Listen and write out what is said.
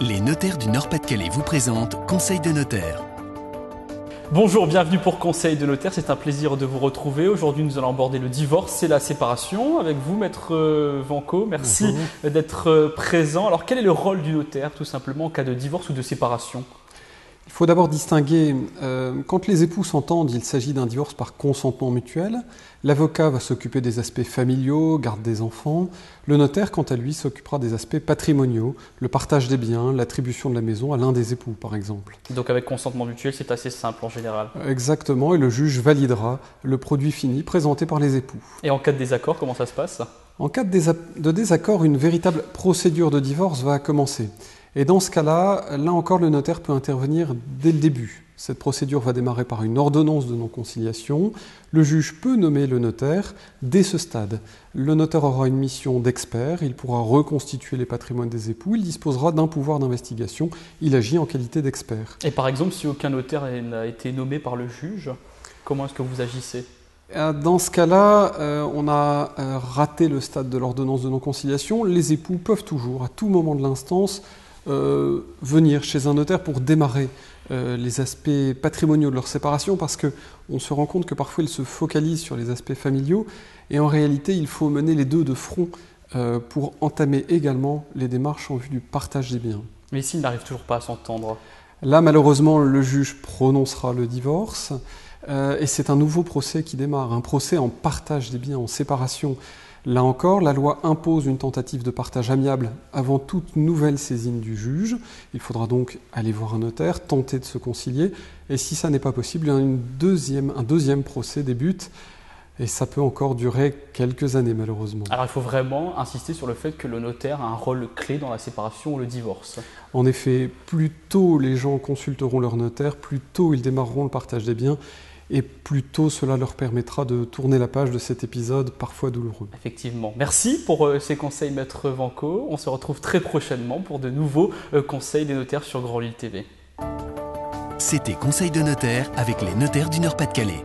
Les notaires du Nord-Pas-de-Calais vous présentent Conseil de notaire. Bonjour, bienvenue pour Conseil de notaire, c'est un plaisir de vous retrouver. Aujourd'hui nous allons aborder le divorce et la séparation avec vous, Maître Vanco. Merci d'être présent. Alors quel est le rôle du notaire tout simplement en cas de divorce ou de séparation ? Il faut d'abord distinguer, quand les époux s'entendent, il s'agit d'un divorce par consentement mutuel. L'avocat va s'occuper des aspects familiaux, garde des enfants. Le notaire, quant à lui, s'occupera des aspects patrimoniaux, le partage des biens, l'attribution de la maison à l'un des époux, par exemple. Donc avec consentement mutuel, c'est assez simple en général. Exactement, et le juge validera le produit fini présenté par les époux. Et en cas de désaccord, comment ça se passe ? En cas de désaccord, une véritable procédure de divorce va commencer. Et dans ce cas-là, là encore, le notaire peut intervenir dès le début. Cette procédure va démarrer par une ordonnance de non-conciliation. Le juge peut nommer le notaire dès ce stade. Le notaire aura une mission d'expert, il pourra reconstituer les patrimoines des époux, il disposera d'un pouvoir d'investigation, il agit en qualité d'expert. Et par exemple, si aucun notaire n'a été nommé par le juge, comment est-ce que vous agissez ? Dans ce cas-là, on a raté le stade de l'ordonnance de non-conciliation. Les époux peuvent toujours, à tout moment de l'instance, venir chez un notaire pour démarrer les aspects patrimoniaux de leur séparation, parce qu'on se rend compte que parfois ils se focalisent sur les aspects familiaux et en réalité il faut mener les deux de front pour entamer également les démarches en vue du partage des biens. Mais s'ils n'arrivent toujours pas à s'entendre ? Là malheureusement le juge prononcera le divorce et c'est un nouveau procès qui démarre, un procès en partage des biens, en séparation. Là encore, la loi impose une tentative de partage amiable avant toute nouvelle saisine du juge. Il faudra donc aller voir un notaire, tenter de se concilier. Et si ça n'est pas possible, un deuxième procès débute. Et ça peut encore durer quelques années, malheureusement. Alors il faut vraiment insister sur le fait que le notaire a un rôle clé dans la séparation ou le divorce. En effet, plus tôt les gens consulteront leur notaire, plus tôt ils démarreront le partage des biens. Et plus tôt, cela leur permettra de tourner la page de cet épisode parfois douloureux. Effectivement. Merci pour ces conseils, Maître Vanco. On se retrouve très prochainement pour de nouveaux conseils des notaires sur Grand Lille TV. C'était Conseil de notaire avec les notaires du Nord-Pas-de-Calais.